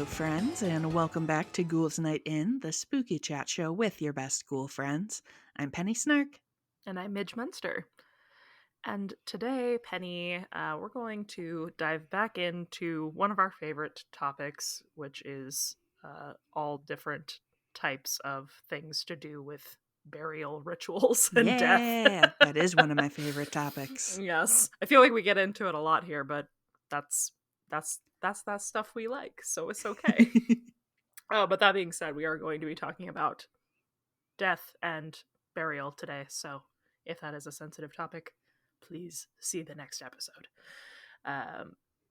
friends, and welcome back to Ghouls Night In, the spooky chat show with your best ghoul friends. I'm Penny Snark. And I'm Midge Munster. And today, Penny, we're going to dive back into one of our favorite topics, which is all different types of things to do with burial rituals and death. Yeah, that is one of my favorite topics. Yes, I feel like we get into it a lot here, but that's that stuff we like, so it's okay. But that being said, we are going to be talking about death and burial today, so if that is a sensitive topic, please see the next episode.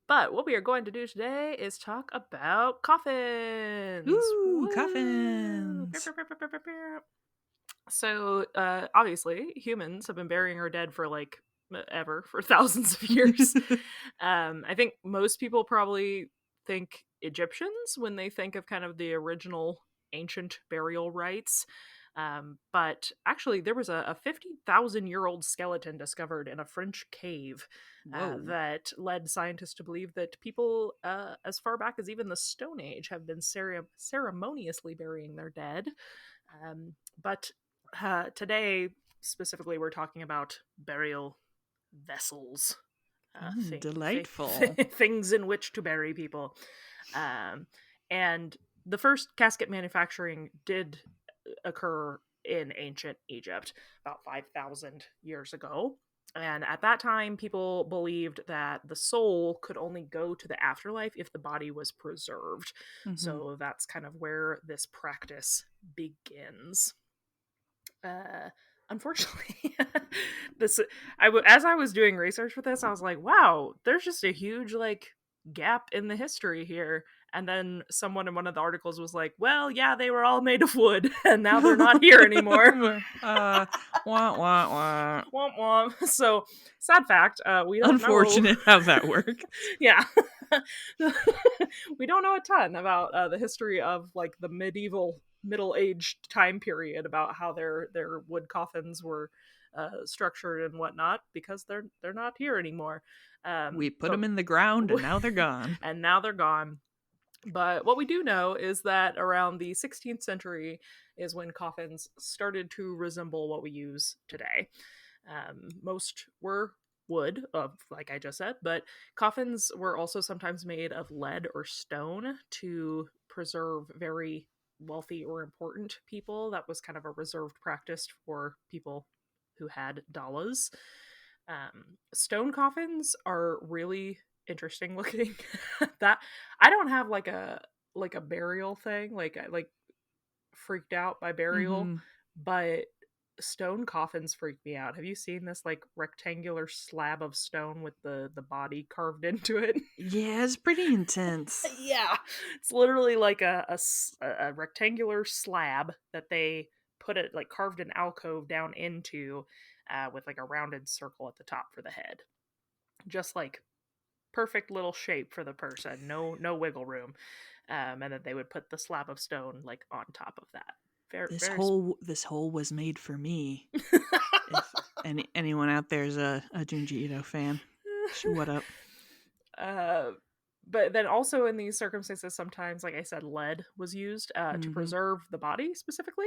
But what we are going to do today is talk about coffins. Ooh, Woo! coffins. So, obviously, humans have been burying our dead for like ever, for thousands of years. I think most people probably think Egyptians when they think of kind of the original ancient burial rites. But actually, there was a 50,000-year-old skeleton discovered in a French cave Whoa. that led scientists to believe that people, as far back as even the Stone Age, have been ceremoniously burying their dead. But today, specifically, we're talking about burial vessels. Delightful. Things in which to bury people. And the first casket manufacturing did occur in ancient Egypt about 5,000 years ago. And at that time, people believed that the soul could only go to the afterlife if the body was preserved. Mhm. So that's kind of where this practice begins. Unfortunately, as I was doing research for this, I was like, wow, there's just a huge gap in the history here. And then someone in one of the articles was like, well, yeah, they were all made of wood and now they're not here anymore. Wah, wah, wah. Womp womp. So, sad fact, we don't Unfortunate how that worked. Yeah. We don't know a ton about the history of like the middle-aged time period, about how their wood coffins were structured and whatnot, because they're not here anymore. We put them in the ground and now they're gone. And now they're gone. But what we do know is that around the 16th century is when coffins started to resemble what we use today. Most were wood, like I just said, but coffins were also sometimes made of lead or stone to preserve very wealthy or important people. That was kind of a reserved practice for people who had dollars. Stone coffins are really interesting looking. That I don't have like a burial thing, like I freaked out by burial, but stone coffins freak me out. Have you seen this like rectangular slab of stone with the body carved into it? Yeah, it's pretty intense. Yeah, it's literally like a rectangular slab that they put it like carved an alcove down into, with like a rounded circle at the top for the head, just like perfect little shape for the person, no wiggle room. And then they would put the slab of stone like on top of that. This hole was made for me. If anyone out there is a Junji Ito fan, what up? But then also in these circumstances, sometimes, like I said, lead was used to preserve the body specifically.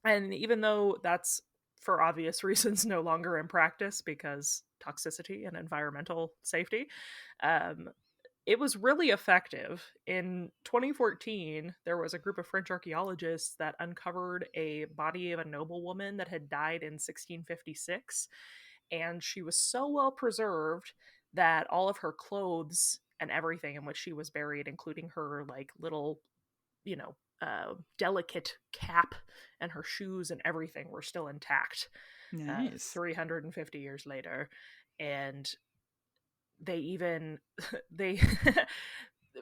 And even though that's, for obvious reasons, no longer in practice because toxicity and environmental safety, it was really effective. In 2014, there was a group of French archaeologists that uncovered a body of a noblewoman that had died in 1656. And she was so well preserved that all of her clothes and everything in which she was buried, including her like little, delicate cap and her shoes and everything, were still intact. Nice. 350 years later. And they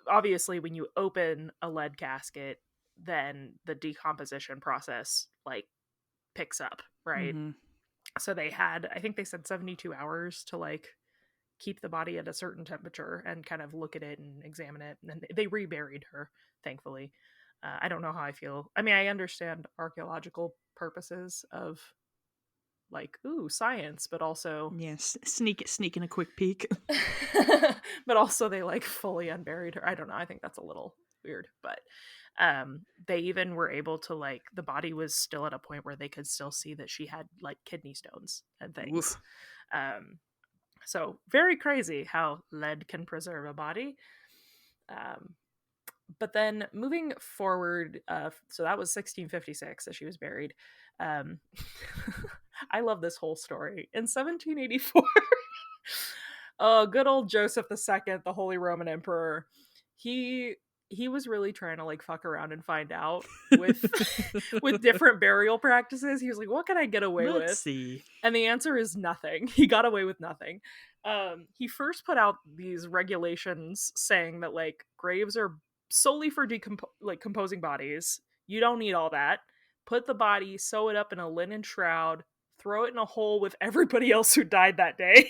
obviously, when you open a lead casket, then the decomposition process like picks up, right? So they had, I think they said 72 hours to like keep the body at a certain temperature and kind of look at it and examine it. And then they reburied her, thankfully. I don't know how I feel. I mean, I understand archaeological purposes of like, ooh, science, but also yes, sneaking a quick peek. but also they like fully unburied her. I don't know. I think that's a little weird. But they even were able to, like, the body was still at a point where they could still see that she had like kidney stones and things. Oof. So very crazy how lead can preserve a body. But then moving forward, so that was 1656 that she was buried. Um, I love this whole story. In 1784, good old Joseph II, the Holy Roman Emperor, he was really trying to like fuck around and find out with with different burial practices. He was like, what can I get away Let's with? see. And the answer is nothing. He got away with nothing. He first put out these regulations saying that like graves are solely for composing bodies. You don't need all that. Put the body, sew it up in a linen shroud, throw it in a hole with everybody else who died that day,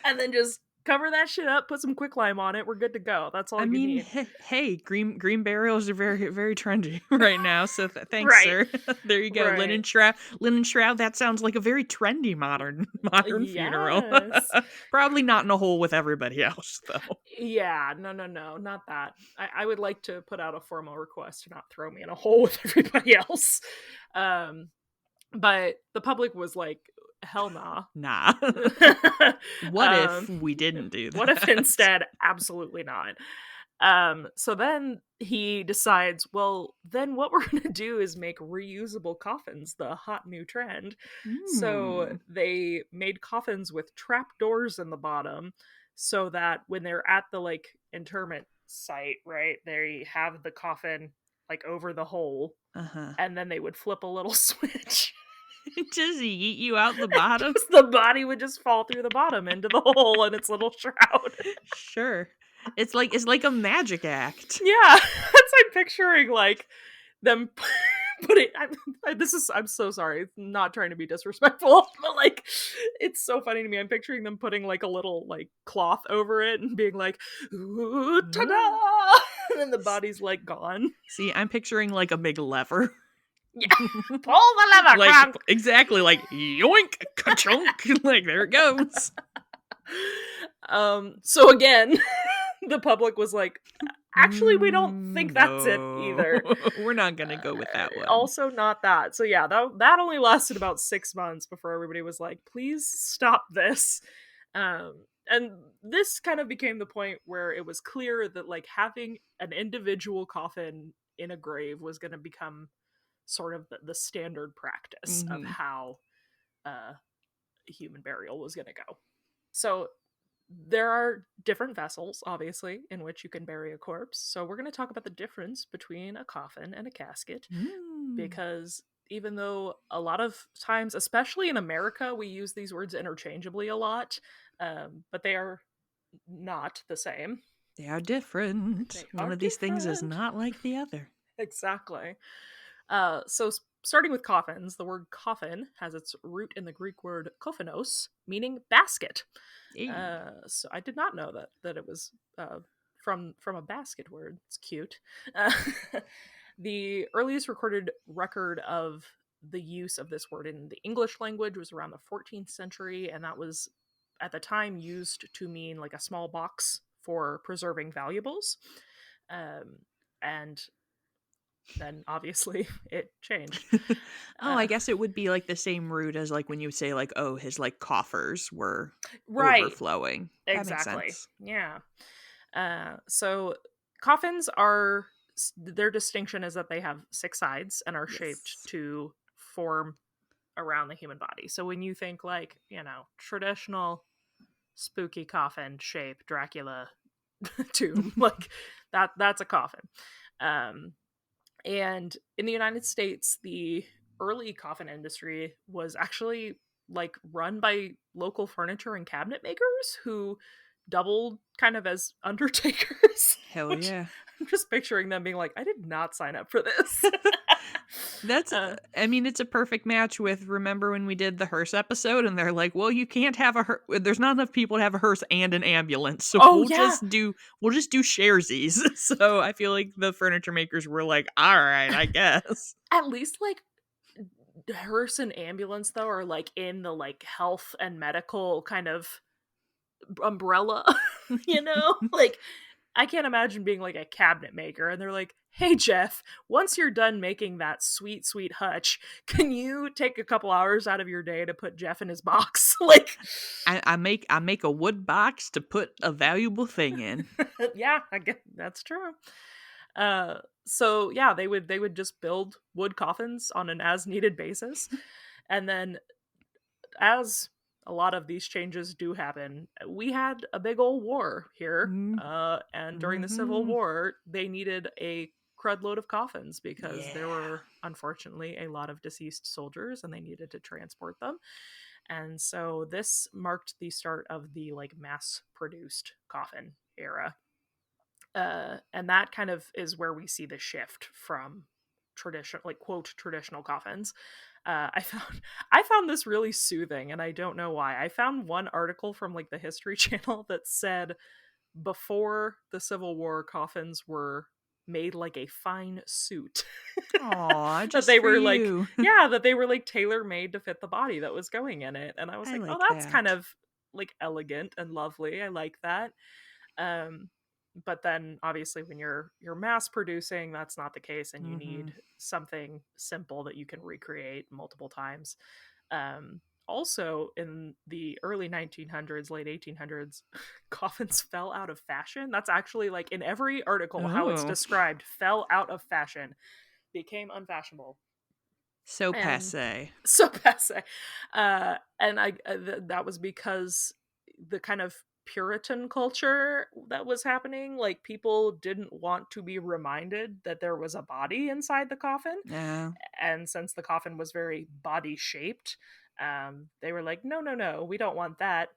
and then just cover that shit up, put some quicklime on it, we're good to go. That's all I you mean, need. hey, green burials are very, very trendy right now. So thanks, Right. sir. There you go. Right. Linen shroud. That sounds like a very trendy modern funeral. Yes. Probably not in a hole with everybody else, though. Yeah, no, not that. I would like to put out a formal request to not throw me in a hole with everybody else. But the public was like, hell nah. Nah. What if we didn't do that? What if instead, absolutely not? So then he decides, well, then what we're going to do is make reusable coffins, the hot new trend. So they made coffins with trap doors in the bottom so that when they're at the like interment site, right, they have the coffin like over the hole, and then they would flip a little switch. Just yeet you out the bottom? The body would just fall through the bottom into the hole in its little shroud. Sure. It's like a magic act. Yeah, that's I'm picturing like them putting. I'm so sorry, not trying to be disrespectful, but like it's so funny to me. I'm picturing them putting like a little like cloth over it and being like, ooh, ta-da! And then the body's like gone. See, I'm picturing like a big lever. Yeah, pull the lever, like Kronk. Exactly, like yoink, ka-chunk, like there it goes. So again, the public was like, actually, we don't think that's it either. We're not gonna go with that one. Also not that. So yeah, that only lasted about 6 months before everybody was like, please stop this. And this kind of became the point where it was clear that like having an individual coffin in a grave was going to become sort of the standard practice of how human burial was going to go. So there are different vessels, obviously, in which you can bury a corpse. So we're going to talk about the difference between a coffin and a casket, because even though a lot of times, especially in America, we use these words interchangeably a lot, but they are not the same. They are different. One of these things is not like the other. Exactly. So starting with coffins, the word coffin has its root in the Greek word kophinos, meaning basket. So I did not know that it was from a basket word. It's cute. The earliest recorded record of the use of this word in the English language was around the 14th century, and that was at the time used to mean like a small box for preserving valuables. And then obviously it changed. I guess it would be like the same root as like when you say like, oh, his like coffers were overflowing. Exactly. That makes sense. Yeah. So coffins are, their distinction is that they have 6 sides and are shaped to form around the human body. So when you think like, traditional spooky coffin shape, Dracula tomb, like that's a coffin. And in the United States, the early coffin industry was actually like run by local furniture and cabinet makers who doubled kind of as undertakers. Hell yeah. I'm just picturing them being like, I did not sign up for this. That's, I mean, it's a perfect match with, remember when we did the hearse episode and they're like, well, you can't have a hearse, there's not enough people to have a hearse and an ambulance. So we'll just do sharesies. So I feel like the furniture makers were like, all right, I guess. At least like hearse and ambulance though are like in the like health and medical kind of umbrella, like I can't imagine being like a cabinet maker and they're like, "Hey Jeff, once you're done making that sweet, sweet hutch, can you take a couple hours out of your day to put Jeff in his box?" Like, I make a wood box to put a valuable thing in. yeah, I guess that's true. So yeah, they would just build wood coffins on an as needed basis, and then as a lot of these changes do happen, we had a big old war here. Mm, And during the Civil mhm. War, they needed a crud load of coffins because there Yeah. were unfortunately a lot of deceased soldiers and they needed to transport them. And so this marked the start of the like mass produced coffin era. And that kind of is where we see the shift from traditional, like quote traditional coffins. I found I found this really soothing, and I don't know why. I found one article from like the History Channel that said before the Civil War, coffins were made like a fine suit. Aw, That just they for were like, you. yeah, that they were like tailor made to fit the body that was going in it, and I was I like, oh, like that's kind that. of like elegant and lovely. I like that. Um, but then obviously when you're mass producing, that's not the case, and you Mhm. need something simple that you can recreate multiple times. Also in the early 1900s, late 1800s, coffins fell out of fashion. That's actually like in every article how it's Oh. described, fell out of fashion, became unfashionable. So And passe. so passe. And that was because the kind of Puritan culture that was happening, like people didn't want to be reminded that there was a body inside the coffin. Yeah. And since the coffin was very body shaped, they were like, no, no, no, we don't want that.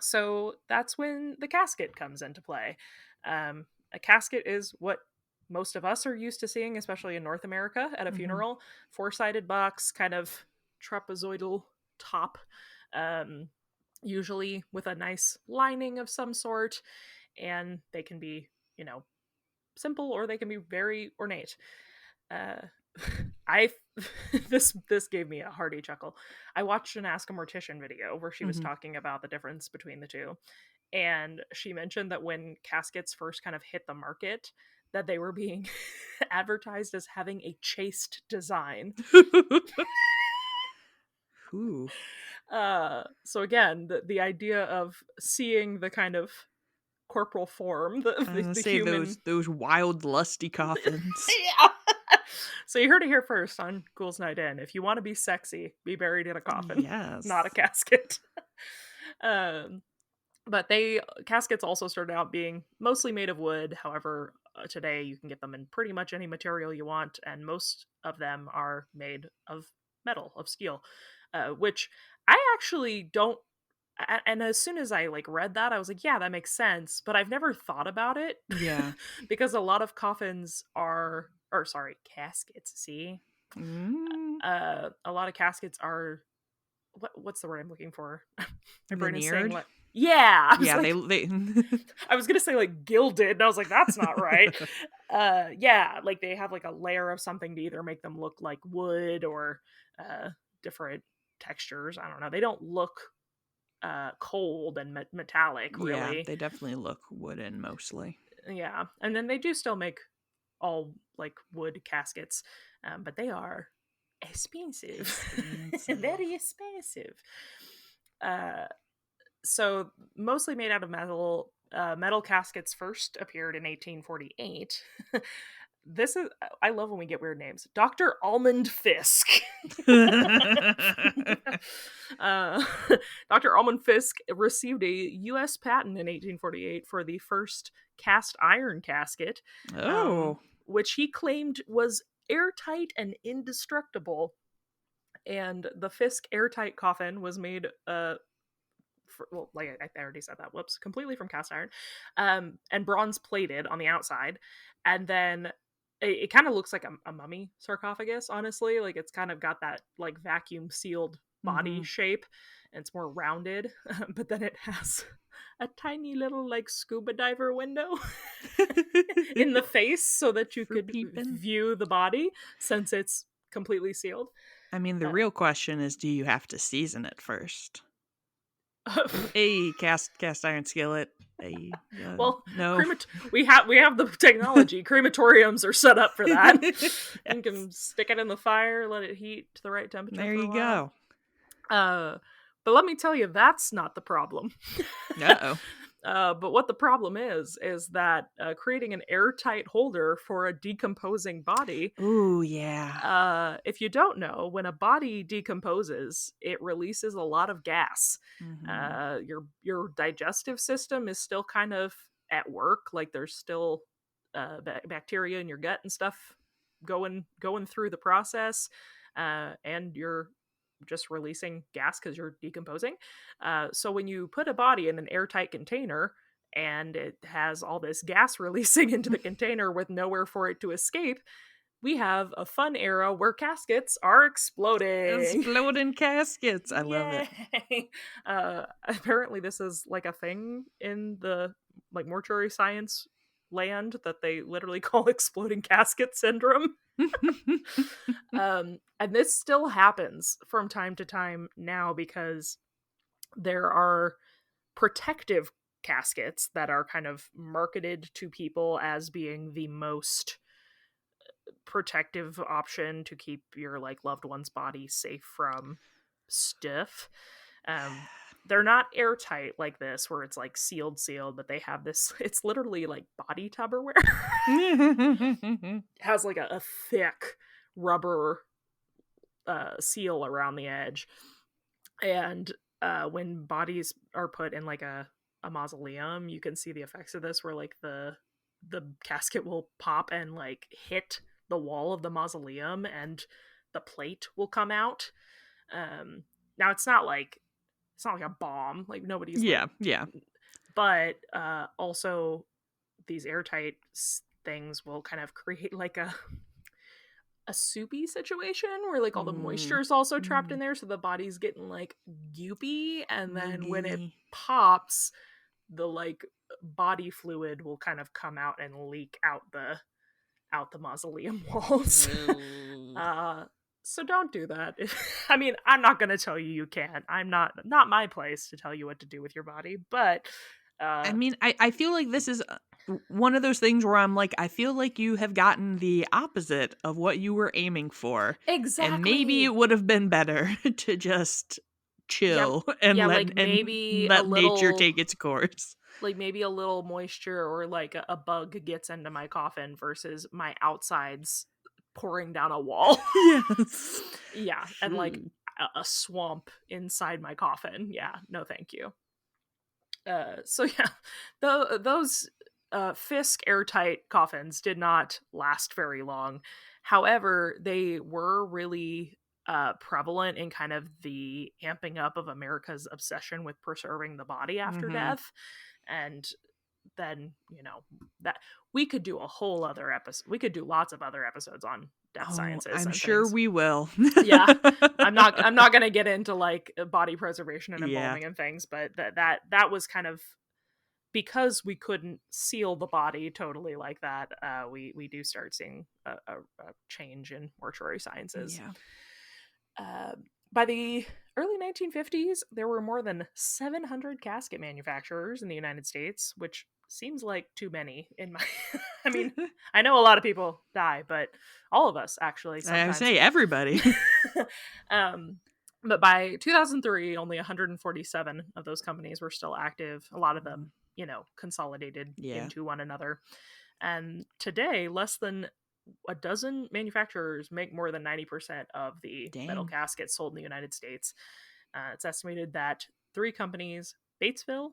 So that's when the casket comes into play. A casket is what most of us are used to seeing, especially in North America at a Mhm. funeral. Four-sided box, kind of trapezoidal top, um, usually with a nice lining of some sort, and they can be, you know, simple or they can be very ornate. Uh, I this gave me a hearty chuckle. I watched an Ask a Mortician video where she was Mhm. talking about the difference between the two, and she mentioned that when caskets first kind of hit the market, that they were being advertised as having a chaste design. Ooh. So again, the idea of seeing the kind of corporal form, I was gonna the say human. those wild lusty coffins. Yeah. So you heard it here first on Ghouls Night In. If you want to be sexy, be buried in a coffin, not a Yes. casket. um, but they caskets also started out being mostly made of wood. However, today you can get them in pretty much any material you want, and most of them are made of metal, of steel, which I actually don't. And as soon as I like read that, I was like, yeah, that makes sense. But I've never thought about it Yeah. because a lot of coffins are, or sorry, caskets. See, Mm. a lot of caskets are what's the word I'm looking for? My brain is saying Veneered. like, yeah. I was Yeah, like, they I was gonna say like gilded, and I was like, that's not right. Yeah, like they have like a layer of something to either make them look like wood or different textures. I don't know. They don't look cold and metallic, Yeah, really. they definitely look wooden mostly. Yeah, and then they do still make all like wood caskets, but they are expensive, Expensive. very expensive. Uh, so mostly made out of metal. Metal caskets first appeared in 1848. This is I love when we get weird names. Dr. Almond Fisk. uh, Dr. Almond Fisk received a U.S. patent in 1848 for the first cast iron casket, Oh. which he claimed was airtight and indestructible. And the Fisk airtight coffin was made well, like I already said that. Whoops, completely from cast iron, and bronze plated on the outside, and then it kind of looks like a mummy sarcophagus. Honestly, like it's kind of got that like vacuum sealed body Mhm. shape, and it's more rounded. But then it has a tiny little like scuba diver window in the face so that you For could peeping. view the body since it's completely sealed. I mean, the Uh, real question is, do you have to season it first? A cast iron skillet. A Well, no. we have the technology. Crematoriums are set up for that. Yes. You can stick it in the fire, let it heat to the right temperature There for a you while. go. But let me tell you, that's not the problem. Uh-oh. But what the problem is that creating an airtight holder for a decomposing body. Ooh, yeah. If you don't know, when a body decomposes, it releases a lot of gas. Mm-hmm. Your digestive system is still kind of at work. Like there's still bacteria in your gut and stuff going through the process, and you're just releasing gas because you're decomposing. So when you put a body in an airtight container and it has all this gas releasing into the container with nowhere for it to escape, we have a fun era where caskets are exploding. Exploding caskets. I love it. Yay! Apparently, this is like a thing in the like mortuary science land that they literally call exploding casket syndrome. And this still happens from time to time now because there are protective caskets that are kind of marketed to people as being the most protective option to keep your like loved one's body safe from stuff. They're not airtight like this where it's like sealed, but they have this, it's literally like body Tupperware. It has like a thick rubber seal around the edge. And when bodies are put in like a mausoleum, you can see the effects of this where like the casket will pop and like hit the wall of the mausoleum and the plate will come out. Now it's not like a bomb, like nobody's yeah, like, yeah. But also these airtight things will kind of create like a soupy situation where like all the moisture is also trapped in there, so the body's getting like goopy, and then when it pops, the like body fluid will kind of come out and leak out the mausoleum walls. So don't do that. I mean, I'm not going to tell you can't. I'm not my place to tell you what to do with your body, but I mean, I feel like this is one of those things where I'm like, I feel like you have gotten the opposite of what you were aiming for. Exactly. And maybe it would have been better to just chill and let like maybe let a little, nature take its course. Like maybe a little moisture or like a bug gets into my coffin versus my outsides pouring down a wall. Yes. Yeah, and like a swamp inside my coffin. Yeah, no thank you. So yeah, those Fisk airtight coffins did not last very long. However, they were really prevalent in kind of the amping up of America's obsession with preserving the body after death. And then, that we could do a whole other episode. We could do lots of other episodes on death sciences. I'm sure things. We will. Yeah, I'm not going to get into like body preservation and embalming and things, but that was kind of because we couldn't seal the body totally like that. We do start seeing a change in mortuary sciences. Yeah. By the early 1950s, there were more than 700 casket manufacturers in the United States, which seems like too many in my I mean, I know a lot of people die, but all of us actually sometimes. I say everybody. But by 2003, only 147 of those companies were still active. A lot of them, consolidated into one another. And today, less than a dozen manufacturers make more than 90% of the metal caskets sold in the United States. It's estimated that 3 companies, Batesville,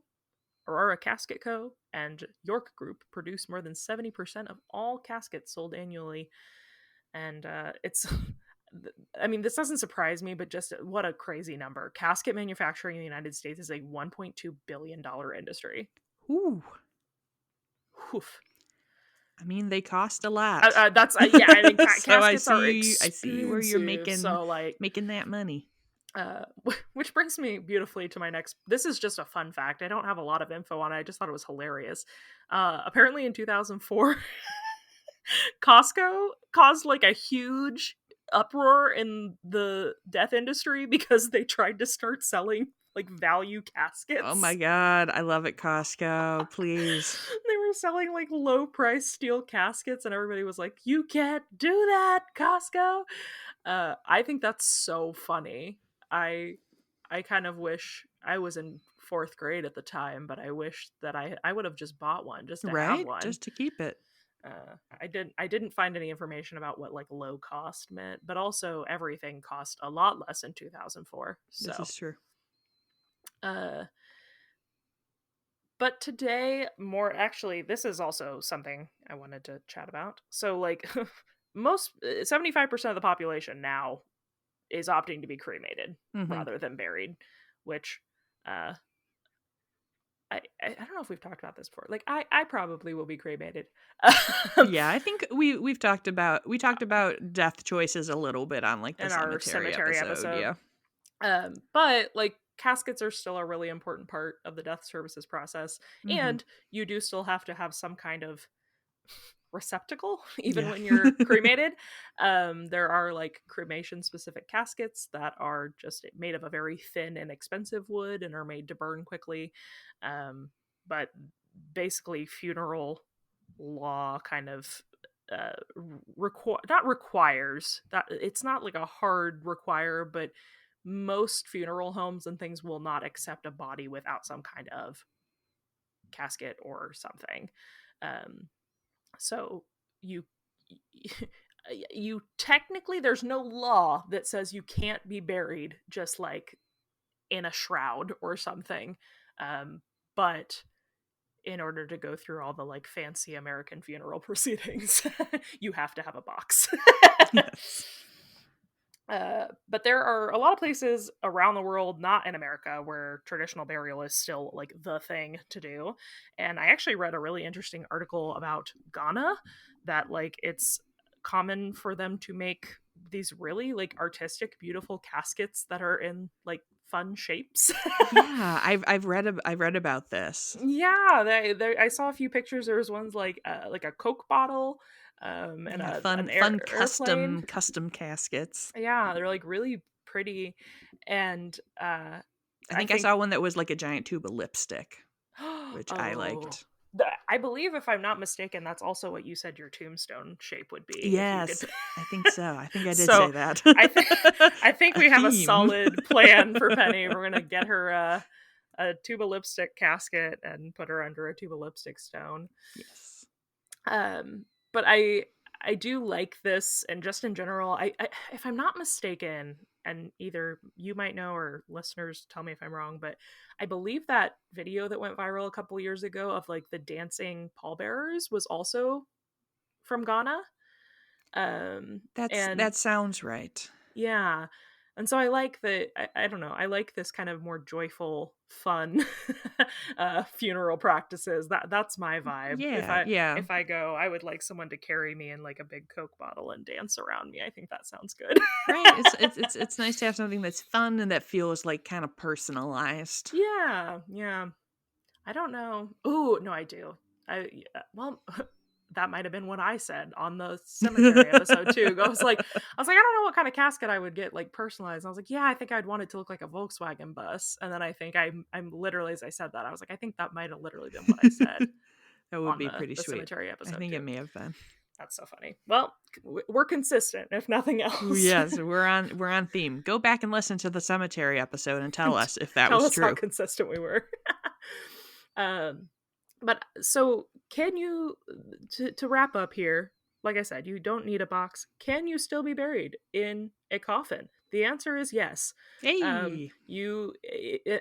Aurora Casket Co., and York Group, produce more than 70% of all caskets sold annually. And it's, I mean, this doesn't surprise me, but just what a crazy number. Casket manufacturing in the United States is a $1.2 billion industry. Ooh. Oof. I mean, they cost a lot. That's yeah. I mean, so caskets are expensive. I see where you're making making that money. Which brings me beautifully to my next. This is just a fun fact. I don't have a lot of info on it. I just thought it was hilarious. Apparently, in 2004, Costco caused like a huge uproar in the death industry because they tried to start selling like value Oh my caskets. god, I love it, Costco. Please. They were selling like low price steel caskets, and everybody was like, "You can't do that, Costco." I think that's so funny. I I kind of wish I was in fourth grade at the time, but I wish that I would have just bought one just to have Right? one. Just to keep it. I didn't find any information about what like low cost meant, but also everything cost a lot less in 2004. This So, is true. uh, but today, more actually, this is also something I wanted to chat about. So, like, 75% of the population now is opting to be cremated Mhm. rather than buried, which uh, I don't know if we've talked about this before. Like, I probably will be cremated. Yeah, I think we talked about death choices a little bit on like the In our cemetery cemetery episode. episode. Yeah. But like caskets are still a really important part of the death services process, Mhm. and you do still have to have some kind of receptacle even Yeah. when you're cremated. There are like cremation specific caskets that are just made of a very thin and expensive wood and are made to burn quickly. But basically funeral law kind of not requires that, it's not like a hard require, but most funeral homes and things will not accept a body without some kind of casket or something. um so you you technically, there's no law that says you can't be buried just like in a shroud or something. But in order to go through all the like fancy American funeral proceedings, you have to have a box. Yes. But there are a lot of places around the world, not in America, where traditional burial is still like the thing to do. And I actually read a really interesting article about Ghana, that like it's common for them to make these really like artistic, beautiful caskets that are in like fun shapes. Yeah, I've read about this. Yeah, I saw a few pictures. There was ones like a Coke bottle, and Yeah, an fun airplane. custom caskets. Yeah, they're like really pretty, and I I think I think, saw one that was like a giant tube of lipstick, which I oh, liked. I believe if I'm not mistaken, that's also what you said your tombstone shape would be if you could. Yes, I think so. I think I did So say that. I think I think A we have a theme. solid plan for Penny. We're gonna get her a tube of lipstick casket and put her under a tube of lipstick stone. Yes. But I do like this, and just in general, I if I'm not mistaken, and either you might know or listeners tell me if I'm wrong, but I believe that video that went viral a couple years ago of like the dancing pallbearers was also from Ghana. And That sounds right. yeah. And so I like that. I don't know. I like this kind of more joyful, fun funeral practices. That's my vibe. Yeah, yeah. If I go, I would like someone to carry me in like a big Coke bottle and dance around me. I think that sounds good. Right. It's nice to have something that's fun and that feels like kind of personalized. Yeah, yeah. I don't know. Oh no, I do. Well, that might have been what I said on the cemetery episode too. I don't know what kind of casket I would get like personalized. And I was like, yeah, I think I'd want it to look like a Volkswagen bus. And then I think I'm literally, as I said that, I was like, I think that might have literally been what I said That would on be pretty the sweet. cemetery I episode think it too. may have been. That's so funny. Well, we're consistent, if nothing Ooh, else. yes, we're on theme. Go back and listen to the cemetery episode and tell us if that Tell was us how true. consistent we were. um, but so can you, to wrap up here, like I said, you don't need a box. Can you still be buried in a coffin? The answer is yes. Hey.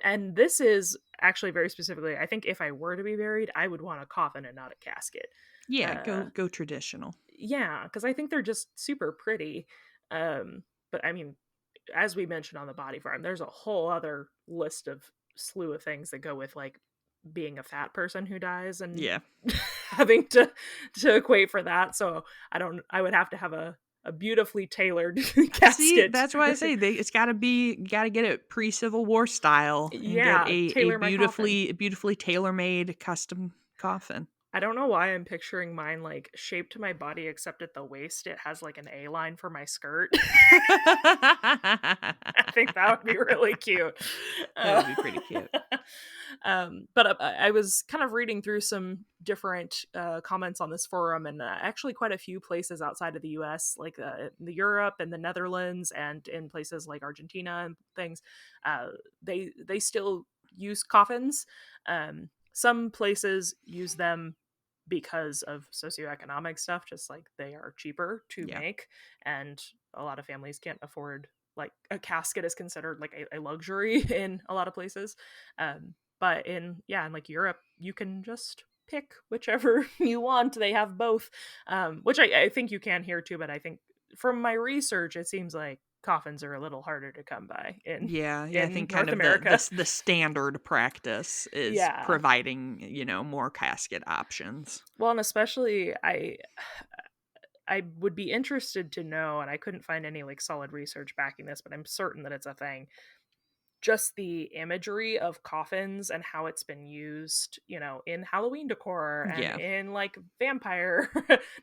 And this is actually very specifically, I think if I were to be buried, I would want a coffin and not a casket. Yeah, Uh, go traditional. yeah, because I think they're just super pretty. But I mean, as we mentioned on the body farm, there's a whole other list of slew of things that go with like being a fat person who dies and Yeah. having to equate for that. So I would have to have a beautifully tailored See, casket. that's why I say it's got to be got to get it pre-Civil War style and get Yeah, a tailor my coffin. beautifully tailor-made custom coffin. I don't know why I'm picturing mine like shaped to my body, except at the waist it has like an A line for my skirt. I think that would be really cute. That Uh, would be pretty cute. but I was kind of reading through some different comments on this forum, and actually quite a few places outside of the US, like the Europe and the Netherlands, and in places like Argentina and things, uh, they still use coffins. Some places use them because of socioeconomic stuff, just like they are cheaper to Yeah. make, and a lot of families can't afford, like a casket is considered like a luxury in a lot of places. But in like Europe, you can just pick whichever you want. They have both, which I think you can here too. But I think from my research, it seems like coffins are a little harder to come by Yeah, I in think kind North of America. the standard practice is Yeah. providing, more casket options. Well, and especially I would be interested to know, and I couldn't find any like solid research backing this, but I'm certain that it's a thing. Just the imagery of coffins and how it's been used, in Halloween decor and Yeah. in like vampire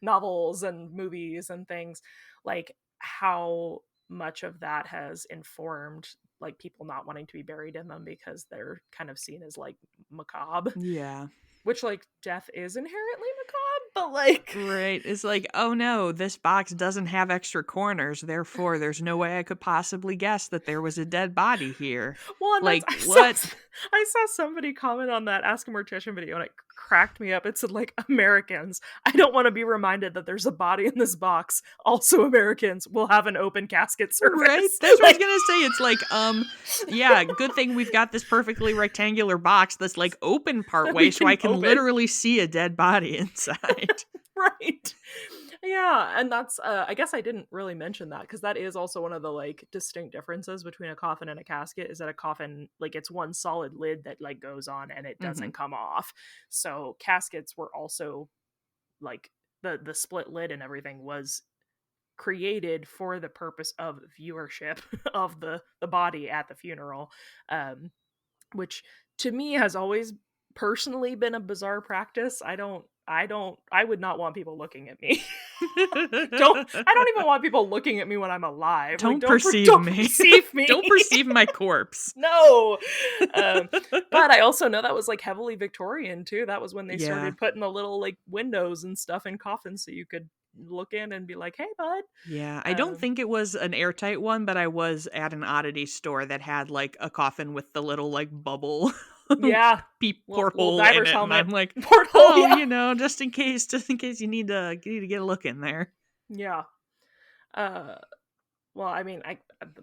novels and movies and things, like how much of that has informed like people not wanting to be buried in them because they're kind of seen as like macabre, Yeah. which like death is inherently macabre, but like Right. It's like, oh no, this box doesn't have extra corners, therefore there's no way I could possibly guess that there was a dead body here. well, and that's Like, what? I saw somebody comment on that Ask a Mortician video, and it cracked me up. It said like, Americans, I don't want to be reminded that there's a body in this box. Also, Americans will have an open casket Right? service. That's what I was Like, gonna say. It's like, yeah, good thing we've got this perfectly rectangular box that's like open part that we way so I can can open. literally see a dead body inside. Right. Yeah, and that's I guess I didn't really mention that because that is also one of the like distinct differences between a coffin and a casket, is that a coffin, like, it's one solid lid that like goes on and it Hmm. doesn't come off. So caskets were also like the split lid and everything was created for the purpose of viewership of the body at the funeral, um which to me has always personally been a bizarre practice. I would not want people looking at me. don't I don't even want people looking at me when I'm alive. Like, Don't perceive don't me. perceive me. Don't perceive my corpse. No. But I also know that was like heavily Victorian too. That was when they Yeah. started putting the little like windows and stuff in coffins so you could look in and be like, "Hey, bud." Yeah. I don't Um, think it was an airtight one, but I was at an oddity store that had like a coffin with the little like bubble yeah, peep little porthole in diver's it. And helmet I'm like, porthole. oh, Yeah, just in case you need to get a look in there. yeah. Uh, Well, I mean,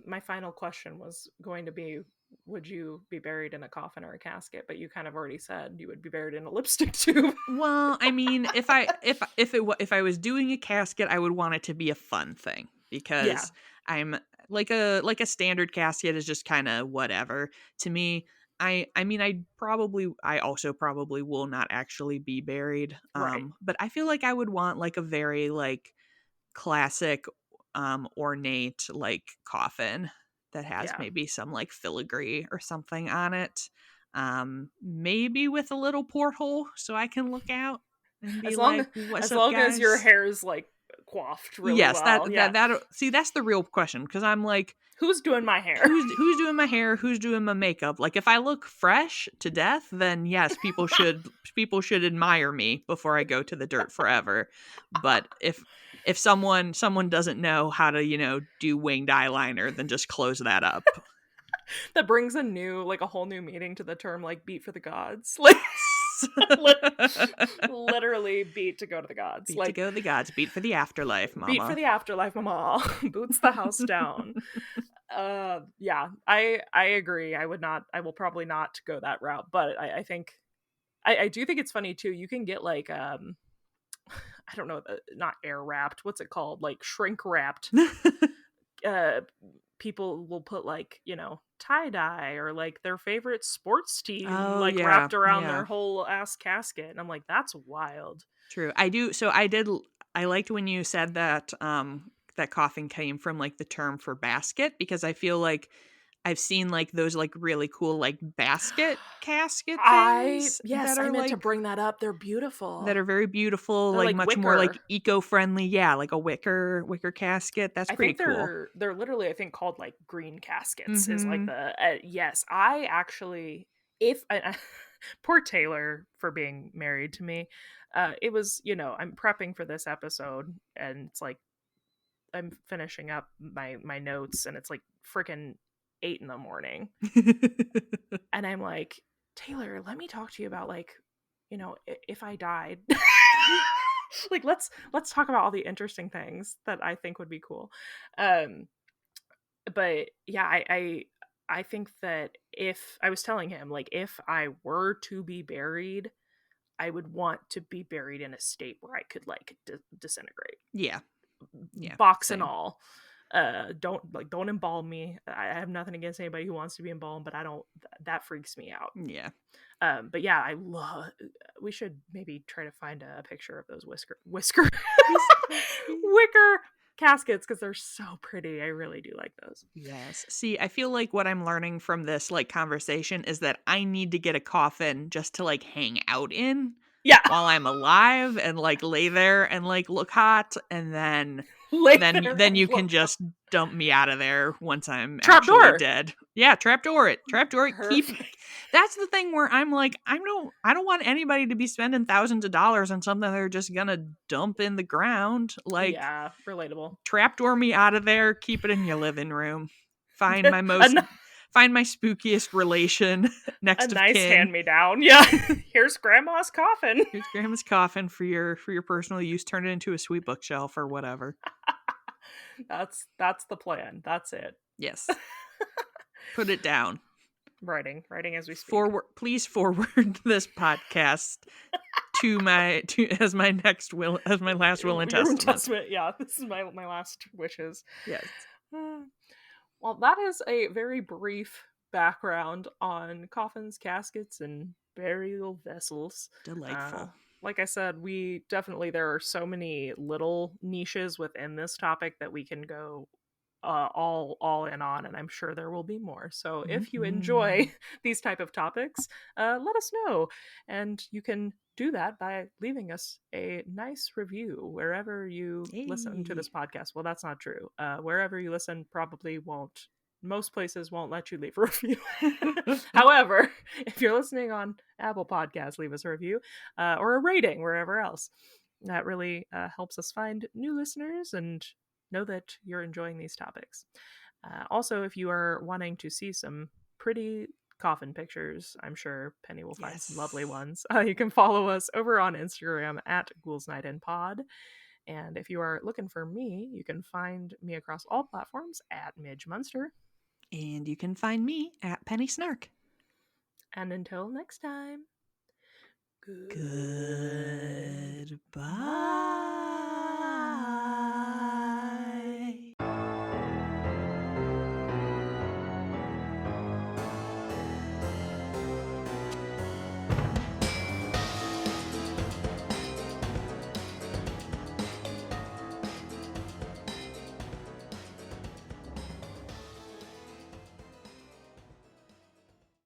my final question was going to be, would you be buried in a coffin or a casket? But you kind of already said you would be buried in a lipstick tube. Well, I mean, if I was doing a casket, I would want it to be a fun thing Yeah, because I'm like a standard casket is just kind of whatever to me. I mean, I also probably will not actually be buried. right. But I feel like I would want like a very like classic ornate like coffin that has Yeah, maybe some like filigree or something on it, maybe with a little porthole so I can look out and be as long like, what's as up, long as your guys? hair is like coiffed really Yes, well. Yeah, that see, that's the real question because I'm like, who's doing my hair? who's doing my hair, who's doing my makeup? Like, if I look fresh to death, then yes, people should admire me before I go to the dirt forever. But if someone doesn't know how to do winged eyeliner, then just close that up. That brings a whole new meaning to the term, like beat for the gods. Like, Yes. literally beat to go to the gods. Beat to Like, go the gods, beat for the afterlife, beat for mama. the afterlife, mama. Boots the house down. Yeah, I agree. I will probably not go that route, but I think I do think it's funny too. You can get like I don't know, not air wrapped, what's it called, like shrink wrapped. uh People will put like, tie dye or like their favorite sports team Oh like yeah, wrapped around yeah. their whole ass casket, and I'm like, that's wild. True. I do. So I did. I liked when you said that that coffin came from like the term for basket because I feel like I've seen like those like really cool like basket casket things Yes, that I are meant to like bring that up. They're that beautiful. are very beautiful, They're like like much more like wicker. eco-friendly. Yeah, like a wicker casket. That's I pretty think cool. they're literally, I think, called like green caskets is like Mm-hmm. the yes. I actually, if poor Taylor for being married to me. It was, I'm prepping for this episode, and it's like I'm finishing up my notes, and it's like freaking 8 in the morning, and I'm like, Taylor, let me talk to you about like, if I died. Like let's talk about all the interesting things that I think would be cool. Um but yeah, I think that if I was telling him, like, if I were to be buried, I would want to be buried in a state where I could like disintegrate, Yeah. Yeah. box and Same. all. Don't embalm me. I have nothing against anybody who wants to be embalmed, but I don't. That freaks me out. Yeah. But yeah, I love. We should maybe try to find a picture of those whisker wicker caskets, because they're so pretty. I really do like those. Yes. See, I feel like what I'm learning from this like conversation is that I need to get a coffin just to like hang out in Yeah, while I'm alive and like lay there and like look hot, and lay then there then and you can look up. just dump me out of there once I'm Trap actually door. dead. Yeah, trapdoor it. Trapdoor it. Keep Perfect. That's the thing where I'm like, I don't want anybody to be spending thousands of dollars on something they're just gonna dump in the ground. Like, Yeah, relatable. trapdoor me out of there, keep it in your living room. Find a, my most n- find my spookiest relation a next of nice kin. hand me down. Yeah, here's grandma's coffin. Here's grandma's coffin for your personal use. Turn it into a sweet bookshelf or whatever. That's the plan. That's it. Yes. Put it down. Writing as we speak. Please forward this podcast as my next will, as my last will and Your testament. testament. Yeah, this is my last wishes. Yes. Well, that is a very brief background on coffins, caskets, and burial vessels. Delightful. Like I said, there are so many little niches within this topic that we can go all in on, and I'm sure there will be more. So if you enjoy these type of topics, let us know, and you can do that by leaving us a nice review wherever you listen to this podcast. Well, that's not true. Wherever you listen probably won't. Most places won't let you leave a review. However, if you're listening on Apple Podcasts, leave us a review or a rating wherever else. That really helps us find new listeners and know that you're enjoying these topics. Also, if you are wanting to see some pretty coffin pictures, I'm sure Penny will find some lovely ones. You can follow us over on Instagram at Ghouls Night In Pod. And if you are looking for me, you can find me across all platforms at Midge Munster. And you can find me at Penny Snark. And until next time, good.